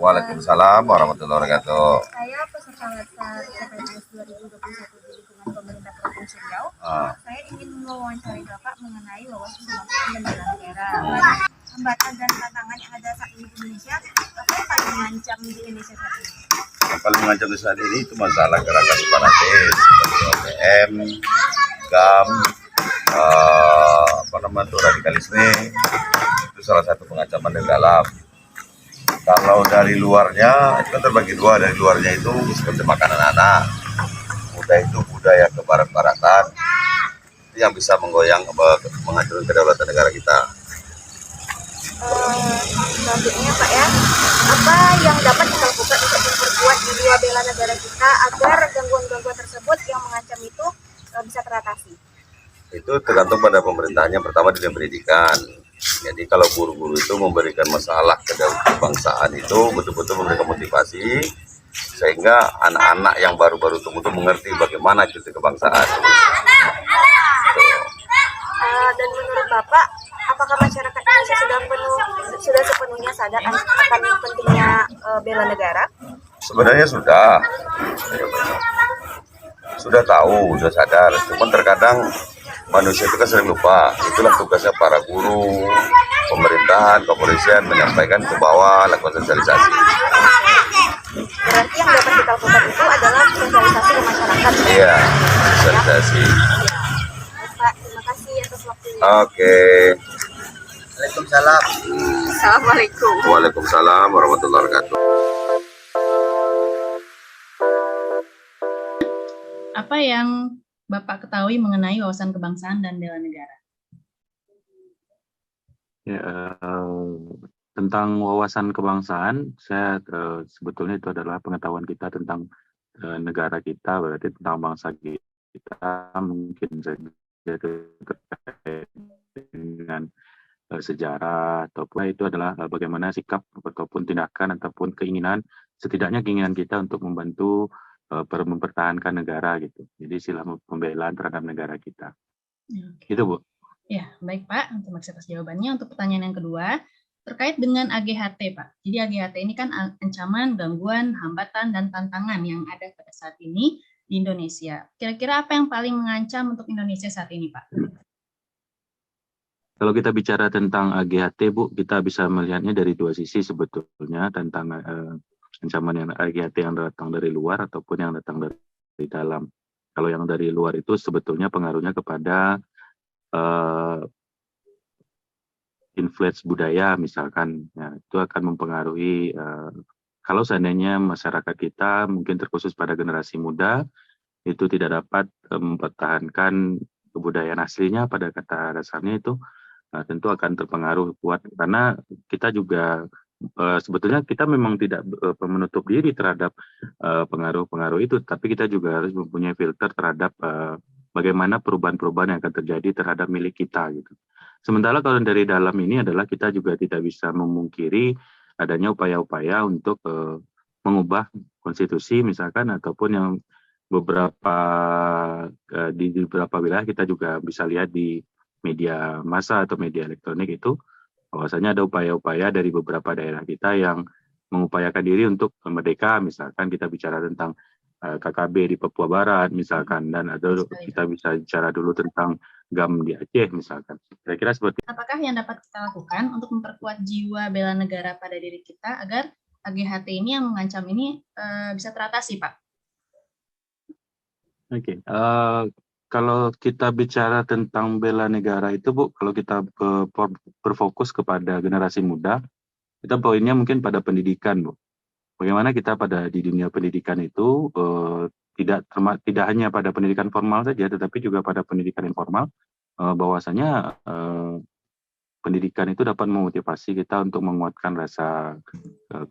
Waalaikumsalam warahmatullahi wabarakatuh. Saya peserta latsar CPNS 2021 di lingkungan pemerintah Provinsi Riau. Saya ingin mewawancari Bapak mengenai wawasan kebangsaan dan bela negara. Hambatan dan tantangan yang ada saat ini di Indonesia, apa yang paling mengancam di Indonesia saat ini? Yang paling mengancam di saat ini itu masalah gerakan separatis seperti OPM, GAM, radikalisme. Itu salah satu pengancaman yang dalam. Kalau dari luarnya, itu kan terbagi dua. Dari luarnya itu seperti makanan anak, itu budaya kebarat-baratan, itu yang bisa menggoyang, menghancurkan kedaulatan negara kita. Selanjutnya Pak ya, apa yang dapat kita lakukan untuk memperkuat jiwa bela negara kita agar gangguan-gangguan tersebut yang mengancam itu bisa teratasi? Itu tergantung pada pemerintahnya. Pertama di pendidikan. Jadi kalau guru-guru itu memberikan masalah kebangsaan itu betul-betul memberikan motivasi sehingga anak-anak yang baru-baru tumbuh itu mengerti bagaimana itu kebangsaan. Dan menurut Bapak, apakah masyarakat Indonesia sudah sepenuhnya sadar akan pentingnya bela negara? Sebenarnya sudah tahu, sudah sadar. Cuman terkadang manusia itu kan sering lupa. Itulah tugasnya para guru, pemerintahan, kepolisian menyampaikan ke bawah, lakukan sosialisasi. Berarti yang dapat kita lakukan itu adalah sosialisasi ke masyarakat. Iya, sosialisasi. Pak, terima kasih atas waktunya. Oke. Waalaikumsalam. Assalamualaikum. Waalaikumsalam warahmatullahi wabarakatuh. Apa yang Bapak ketahui mengenai wawasan kebangsaan dan bela negara? Ya, tentang wawasan kebangsaan, saya sebetulnya itu adalah pengetahuan kita tentang negara kita, berarti tentang bangsa kita, mungkin saja terkait dengan sejarah ataupun itu adalah bagaimana sikap ataupun tindakan ataupun keinginan, setidaknya keinginan kita untuk membantu mempertahankan negara gitu. Jadi istilah pembelaan terhadap negara kita. Oke. Itu Bu. Ya, baik Pak. Terima kasih atas jawabannya. Untuk pertanyaan yang kedua, terkait dengan AGHT Pak. Jadi AGHT ini kan ancaman, gangguan, hambatan, dan tantangan yang ada pada saat ini di Indonesia. Kira-kira apa yang paling mengancam untuk Indonesia saat ini Pak? Kalau kita bicara tentang AGHT Bu, kita bisa melihatnya dari dua sisi sebetulnya tentang ancaman yang AGHT yang datang dari luar ataupun yang datang dari dalam. Kalau yang dari luar itu sebetulnya pengaruhnya kepada influence budaya misalkan, ya, itu akan mempengaruhi kalau seandainya masyarakat kita mungkin terkhusus pada generasi muda itu tidak dapat mempertahankan kebudayaan aslinya pada kata dasarnya itu tentu akan terpengaruh kuat karena kita juga sebetulnya kita memang tidak menutup diri terhadap pengaruh-pengaruh itu, tapi kita juga harus mempunyai filter terhadap bagaimana perubahan-perubahan yang akan terjadi terhadap milik kita gitu. Sementara kalau dari dalam ini adalah kita juga tidak bisa memungkiri adanya upaya-upaya untuk mengubah konstitusi misalkan ataupun yang beberapa di beberapa wilayah kita juga bisa lihat di media massa atau media elektronik itu bahwasanya ada upaya-upaya dari beberapa daerah kita yang mengupayakan diri untuk merdeka, misalkan kita bicara tentang KKB di Papua Barat misalkan, dan ada kita bisa bicara dulu tentang GAM di Aceh misalkan. Kira-kira seperti itu. Apakah yang dapat kita lakukan untuk memperkuat jiwa bela negara pada diri kita agar AGHT ini yang mengancam ini bisa teratasi Pak? Oke. Kalau kita bicara tentang bela negara itu Bu, kalau kita berfokus kepada generasi muda, kita poinnya mungkin pada pendidikan Bu. Bagaimana kita di dunia pendidikan itu tidak hanya pada pendidikan formal saja, tetapi juga pada pendidikan informal, bahwasanya pendidikan itu dapat memotivasi kita untuk menguatkan rasa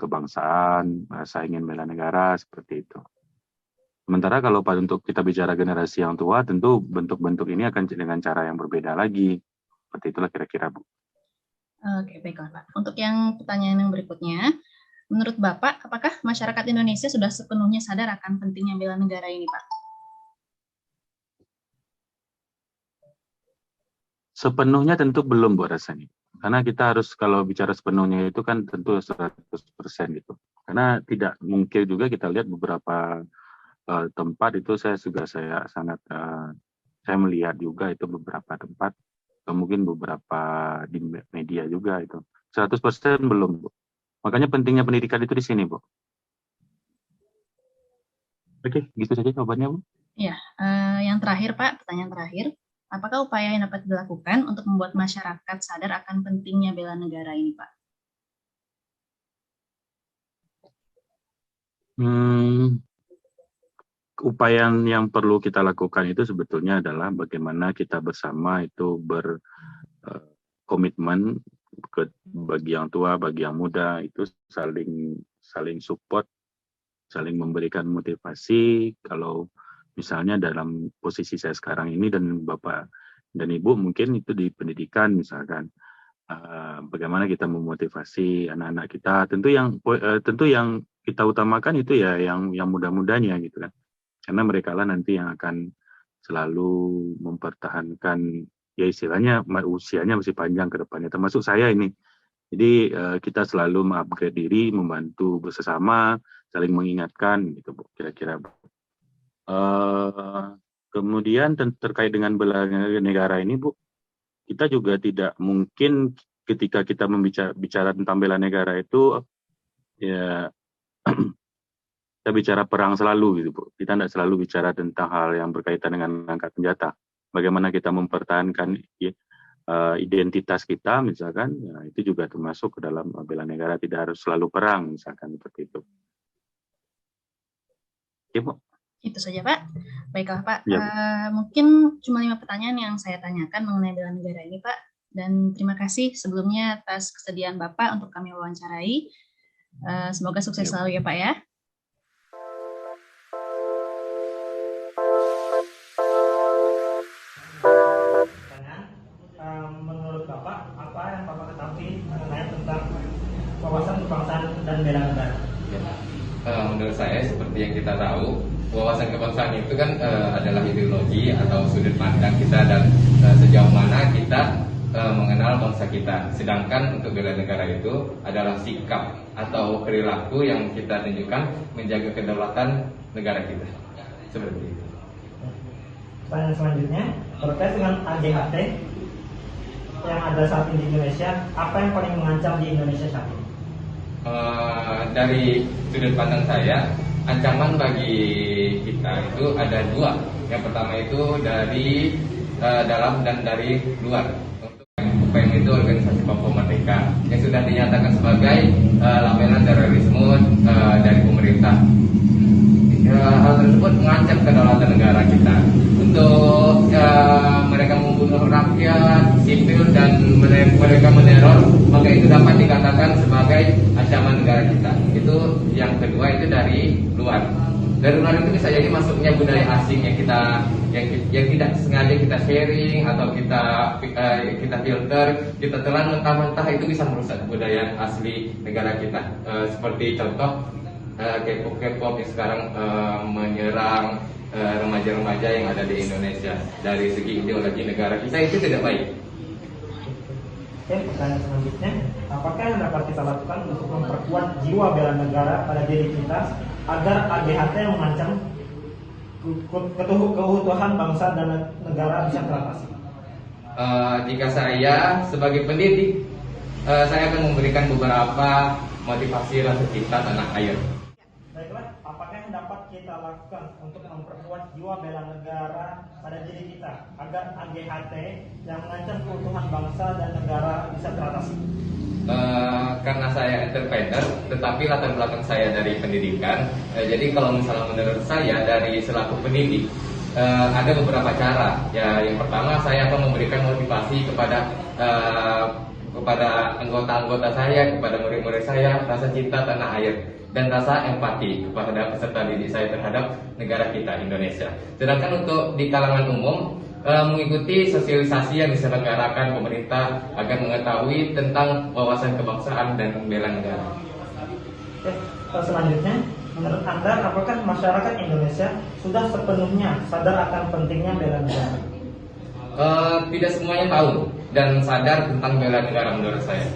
kebangsaan, rasa ingin bela negara seperti itu. Sementara kalau untuk kita bicara generasi yang tua, tentu bentuk-bentuk ini akan dengan cara yang berbeda lagi. Seperti itulah kira-kira, Bu. Oke, baiklah, Pak. Untuk yang pertanyaan yang berikutnya, menurut Bapak, apakah masyarakat Indonesia sudah sepenuhnya sadar akan pentingnya bela negara ini, Pak? Sepenuhnya tentu belum, Bu, rasanya. Karena kita harus, kalau bicara sepenuhnya itu kan tentu 100% gitu. Karena tidak mungkin juga kita lihat beberapa tempat itu saya melihat juga itu beberapa tempat, mungkin beberapa di media juga itu 100% belum, Bu. Makanya pentingnya pendidikan itu di sini, Bu. Oke, gitu saja jawabannya, Bu. Ya, yang terakhir Pak, pertanyaan terakhir. Apakah upaya yang dapat dilakukan untuk membuat masyarakat sadar akan pentingnya bela negara ini, Pak? Upaya yang perlu kita lakukan itu sebetulnya adalah bagaimana kita bersama itu berkomitmen bagi yang tua, bagi yang muda, itu saling support, saling memberikan motivasi. Kalau misalnya dalam posisi saya sekarang ini dan Bapak dan Ibu mungkin itu di pendidikan misalkan, bagaimana kita memotivasi anak-anak kita. Tentu yang kita utamakan itu ya yang muda-mudanya gitu kan. Karena mereka lah nanti yang akan selalu mempertahankan, ya istilahnya usianya masih panjang ke depannya, termasuk saya ini. Jadi kita selalu mengupgrade diri, membantu bersama, saling mengingatkan, gitu Bu, kira-kira. Kemudian terkait dengan bela negara ini Bu, kita juga tidak mungkin ketika kita bicara tentang bela negara itu, ya kita bicara perang selalu gitu Bu. Kita tidak selalu bicara tentang hal yang berkaitan dengan angkat senjata. Bagaimana kita mempertahankan identitas kita misalkan, ya, itu juga termasuk ke dalam bela negara, tidak harus selalu perang misalkan seperti itu. Oke Bu. Itu saja Pak. Baiklah Pak, Ya. Mungkin cuma 5 pertanyaan yang saya tanyakan mengenai bela negara ini Pak. Dan terima kasih sebelumnya atas kesediaan Bapak untuk kami wawancarai. Semoga sukses selalu ya Pak ya. Menurut Bapak, apa yang Bapak ketahui mengenai tentang wawasan kebangsaan dan bela negara? Menurut saya seperti yang kita tahu, wawasan kebangsaan itu kan adalah ideologi atau sudut pandang kita dan sejauh mana kita mengenal bangsa kita. Sedangkan untuk bela negara itu adalah sikap atau perilaku yang kita tunjukkan menjaga kedaulatan negara kita. Seperti itu. Pertanyaan selanjutnya terkait dengan AGHT yang ada saat ini di Indonesia, apa yang paling mengancam di Indonesia saat ini? Dari sudut pandang saya, ancaman bagi kita itu ada dua. Yang pertama itu dari dalam dan dari luar. Untuk UPM itu organisasi Papua Merdeka yang sudah dinyatakan sebagai labelan terorisme dari pemerintah. Hal tersebut mengancam kedaulatan negara kita. Untuk mereka membunuh rakyat, sipil, dan mereka meneror, maka itu dapat dikatakan sebagai ancaman negara kita. Itu yang kedua, itu dari luar. Dari luar itu bisa jadi masuknya budaya asing yang tidak sengaja kita sharing atau kita filter, kita telan mentah-mentah, itu bisa merusak budaya asli negara kita. Seperti contoh K-pop yang sekarang menyerang remaja-remaja yang ada di Indonesia. Dari segi ideologi negara kita itu tidak baik. Oke, pertanyaan selanjutnya, apakah yang dapat kita lakukan untuk memperkuat jiwa bela negara pada diri kita agar AGHT yang mengancam keutuhan bangsa dan negara bisa teratasi? Jika saya sebagai pendidik, saya akan memberikan beberapa motivasi rasa cinta tanah air. Baiklah, apakah yang dapat kita lakukan untuk memperkuat jiwa bela negara pada diri kita agar AGHT yang mengancam keutuhan bangsa dan negara bisa teratasi? Karena saya entrepreneur, tetapi latar belakang saya dari pendidikan, jadi kalau misalnya menurut saya dari selaku pendidik, ada beberapa cara. Ya, yang pertama saya akan memberikan motivasi kepada anggota-anggota saya, kepada murid-murid saya, rasa cinta tanah air dan rasa empati kepada peserta didik saya terhadap negara kita Indonesia. Sedangkan untuk di kalangan umum, mengikuti sosialisasi yang diselenggarakan pemerintah agar mengetahui tentang wawasan kebangsaan dan bela negara. Oke, selanjutnya, menurut Anda, apakah masyarakat Indonesia sudah sepenuhnya sadar akan pentingnya bela negara? Tidak semuanya tahu dan sadar tentang bela negara menurut saya.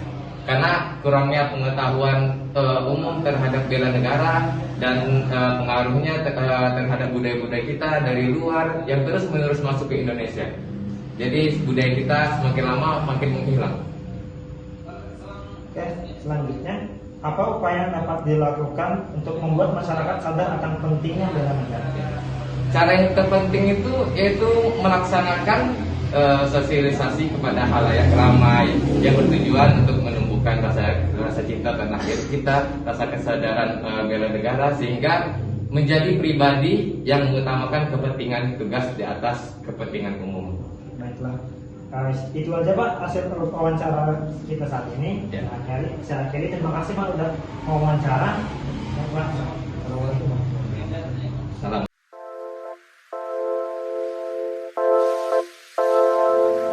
karena kurangnya pengetahuan umum terhadap bela negara dan pengaruhnya terhadap budaya-budaya kita dari luar yang terus-menerus masuk ke Indonesia. Jadi budaya kita semakin lama makin menghilang. Oke, selanjutnya, apa upaya yang dapat dilakukan untuk membuat masyarakat sadar akan pentingnya bela negara? Cara yang terpenting itu yaitu melaksanakan sosialisasi kepada halayak ramai yang bertujuan untuk menumbuhkan rasa cinta tanah air kita, rasa kesadaran bela negara, sehingga menjadi pribadi yang mengutamakan kepentingan tugas di atas kepentingan umum. Baiklah, itu aja Pak hasil wawancara kita saat ini. Ya. Saya akhiri, terima kasih Pak udah mau wawancara. Ya, Pak. Assalamualaikum Pak. Salam.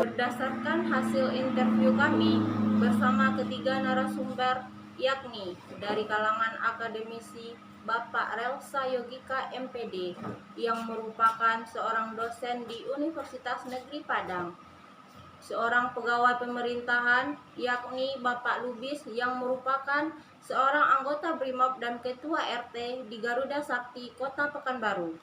Berdasarkan hasil interview kami bersama ketiga narasumber, yakni dari kalangan akademisi Bapak Relsa Yogika MPD yang merupakan seorang dosen di Universitas Negeri Padang, seorang pegawai pemerintahan yakni Bapak Lubis yang merupakan seorang anggota BRIMOB dan ketua RT di Garuda Sakti, Kota Pekanbaru,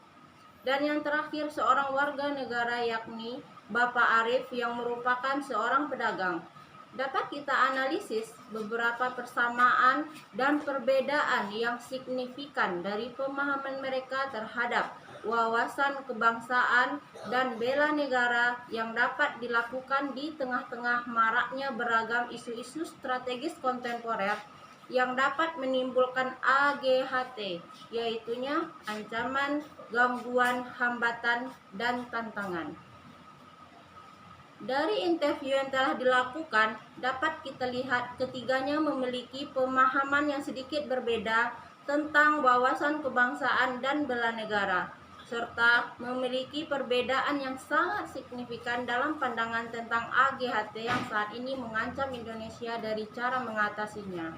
dan yang terakhir seorang warga negara yakni Bapak Arif yang merupakan seorang pedagang. Dapat kita analisis beberapa persamaan dan perbedaan yang signifikan dari pemahaman mereka terhadap wawasan kebangsaan dan bela negara yang dapat dilakukan di tengah-tengah maraknya beragam isu-isu strategis kontemporer yang dapat menimbulkan AGHT, yaitunya ancaman, gangguan, hambatan, dan tantangan. Dari interview yang telah dilakukan, dapat kita lihat ketiganya memiliki pemahaman yang sedikit berbeda tentang wawasan kebangsaan dan bela negara, serta memiliki perbedaan yang sangat signifikan dalam pandangan tentang AGHT yang saat ini mengancam Indonesia dari cara mengatasinya.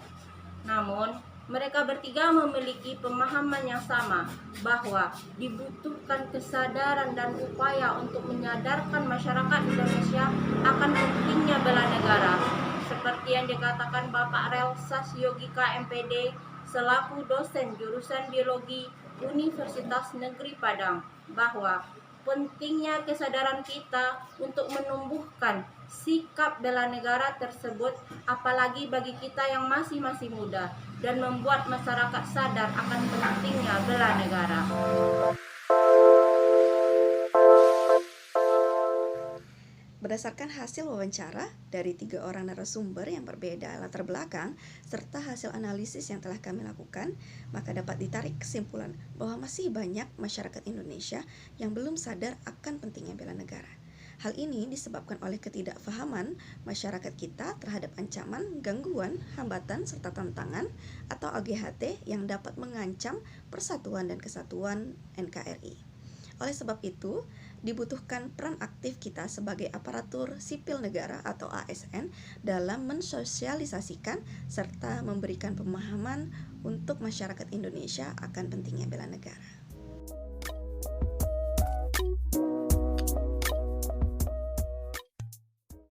Namun, mereka bertiga memiliki pemahaman yang sama, bahwa dibutuhkan kesadaran dan upaya untuk menyadarkan masyarakat Indonesia akan pentingnya bela negara, seperti yang dikatakan Bapak Relsa Yogika MPD selaku dosen jurusan biologi Universitas Negeri Padang, bahwa pentingnya kesadaran kita untuk menumbuhkan sikap bela negara tersebut, apalagi bagi kita yang masih muda, dan membuat masyarakat sadar akan pentingnya bela negara. Berdasarkan hasil wawancara dari 3 orang narasumber yang berbeda latar belakang serta hasil analisis yang telah kami lakukan, maka dapat ditarik kesimpulan bahwa masih banyak masyarakat Indonesia yang belum sadar akan pentingnya bela negara. Hal ini disebabkan oleh ketidakfahaman masyarakat kita terhadap ancaman, gangguan, hambatan, serta tantangan atau AGHT yang dapat mengancam persatuan dan kesatuan NKRI. Oleh sebab itu, dibutuhkan peran aktif kita sebagai aparatur sipil negara atau ASN dalam mensosialisasikan serta memberikan pemahaman untuk masyarakat Indonesia akan pentingnya bela negara.